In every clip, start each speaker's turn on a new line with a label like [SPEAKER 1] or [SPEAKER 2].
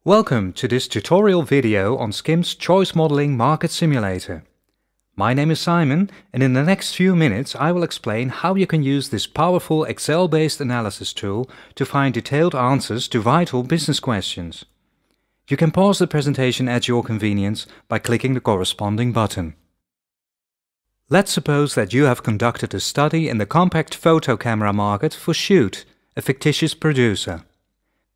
[SPEAKER 1] Welcome to this tutorial video on SKIM's Choice Modeling Market Simulator. My name is Simon, and in the next few minutes I will explain how you can use this powerful Excel-based analysis tool to find detailed answers to vital business questions. You can pause the presentation at your convenience by clicking the corresponding button. Let's suppose that you have conducted a study in the compact photo camera market for Shoot, a fictitious producer.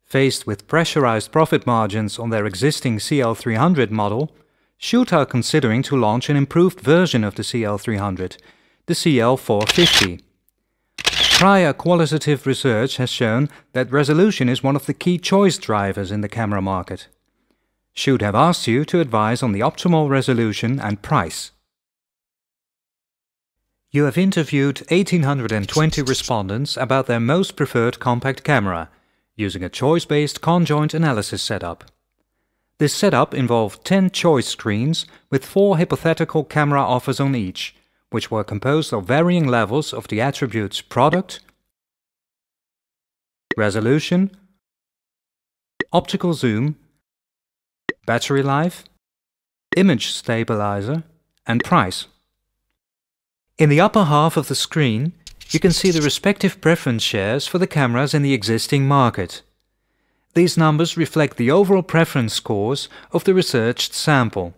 [SPEAKER 1] Faced with pressurized profit margins on their existing CL300 model, Shoot are considering to launch an improved version of the CL300, the CL450. Prior qualitative research has shown that resolution is one of the key choice drivers in the camera market. Shoot have asked you to advise on the optimal resolution and price. You have interviewed 1,820 respondents about their most preferred compact camera, using a choice-based conjoint analysis setup. This setup involved 10 choice screens with 4 hypothetical camera offers on each, which were composed of varying levels of the attributes product, resolution, optical zoom, battery life, image stabilizer, and price. In the upper half of the screen, you can see the respective preference shares for the cameras in the existing market. These numbers reflect the overall preference scores of the researched sample.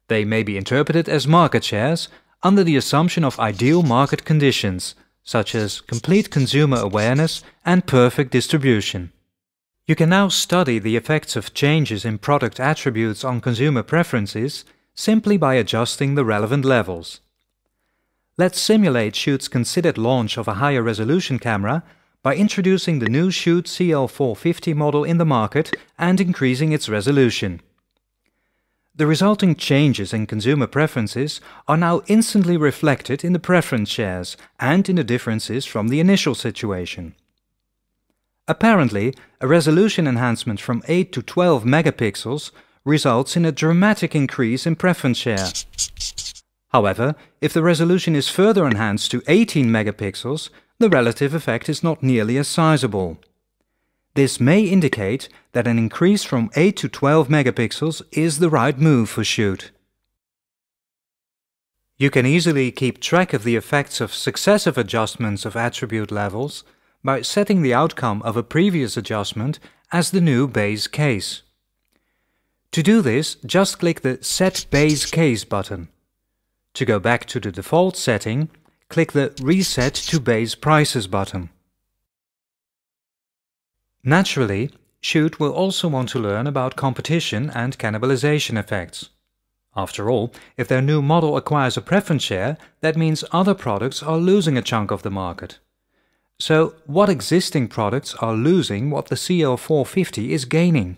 [SPEAKER 1] They may be interpreted as market shares under the assumption of ideal market conditions, such as complete consumer awareness and perfect distribution. You can now study the effects of changes in product attributes on consumer preferences simply by adjusting the relevant levels. Let's simulate Shoot's considered launch of a higher resolution camera by introducing the new Shoot CL450 model in the market and increasing its resolution. The resulting changes in consumer preferences are now instantly reflected in the preference shares and in the differences from the initial situation. Apparently, a resolution enhancement from 8 to 12 megapixels results in a dramatic increase in preference share. However, if the resolution is further enhanced to 18 megapixels, the relative effect is not nearly as sizable. This may indicate that an increase from 8 to 12 megapixels is the right move for Shoot. You can easily keep track of the effects of successive adjustments of attribute levels by setting the outcome of a previous adjustment as the new base case. To do this, just click the Set Base Case button. To go back to the default setting, click the Reset to Base Prices button. Naturally, Shoot will also want to learn about competition and cannibalization effects. After all, if their new model acquires a preference share, that means other products are losing a chunk of the market. So, what existing products are losing what the CL450 is gaining?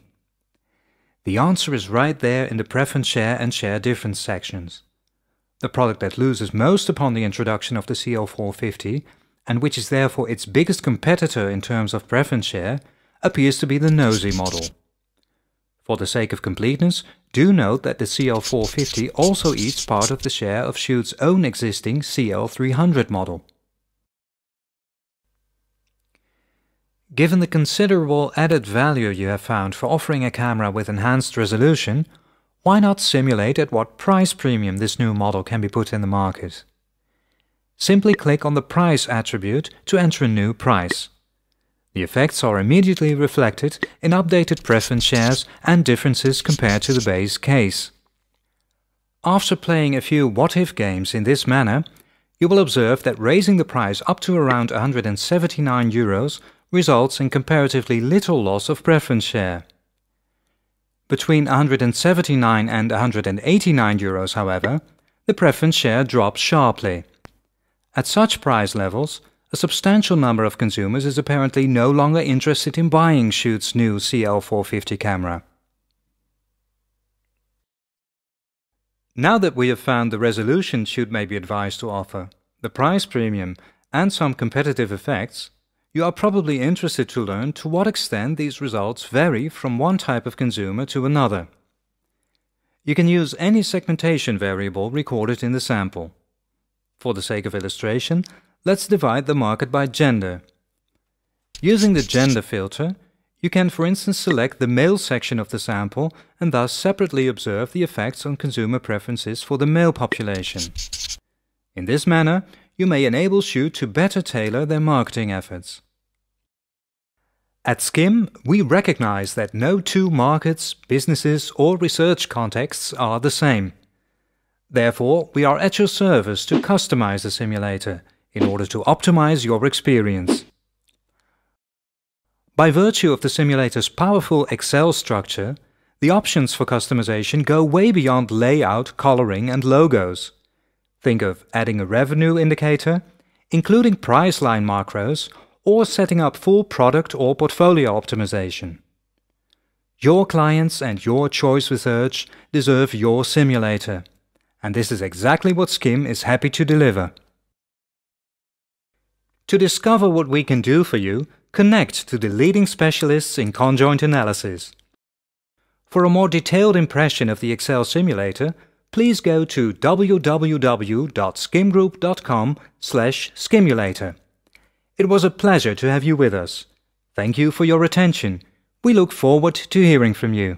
[SPEAKER 1] The answer is right there in the preference share and share difference sections. The product that loses most upon the introduction of the CL450, and which is therefore its biggest competitor in terms of preference share, appears to be the Nosy model. For the sake of completeness, do note that the CL450 also eats part of the share of Shoot's own existing CL300 model. Given the considerable added value you have found for offering a camera with enhanced resolution, why not simulate at what price premium this new model can be put in the market? Simply click on the Price attribute to enter a new price. The effects are immediately reflected in updated preference shares and differences compared to the base case. After playing a few what-if games in this manner, you will observe that raising the price up to around €179 results in comparatively little loss of preference share. Between €179 and €189, however, the preference share drops sharply. At such price levels, a substantial number of consumers is apparently no longer interested in buying Shoot's new CL450 camera. Now that we have found the resolution Shoot may be advised to offer, the price premium, and some competitive effects, you are probably interested to learn to what extent these results vary from one type of consumer to another. You can use any segmentation variable recorded in the sample. For the sake of illustration, let's divide the market by gender. Using the gender filter, You can, for instance, select the male section of the sample and thus separately observe the effects on consumer preferences for the male population. In this manner, you may enable Shoot to better tailor their marketing efforts. At Skim, we recognize that no two markets, businesses, or research contexts are the same. Therefore, we are at your service to customize the simulator in order to optimize your experience. By virtue of the simulator's powerful Excel structure, the options for customization go way beyond layout, coloring, and logos. Think of adding a revenue indicator, including price line macros, or setting up full product or portfolio optimization. Your clients and your choice research deserve your simulator, and this is exactly what Skim is happy to deliver. To discover what we can do for you, connect to the leading specialists in conjoint analysis. For a more detailed impression of the Excel simulator, please go to www.skimgroup.com/SKIMulator. It was a pleasure to have you with us. Thank you for your attention. We look forward to hearing from you.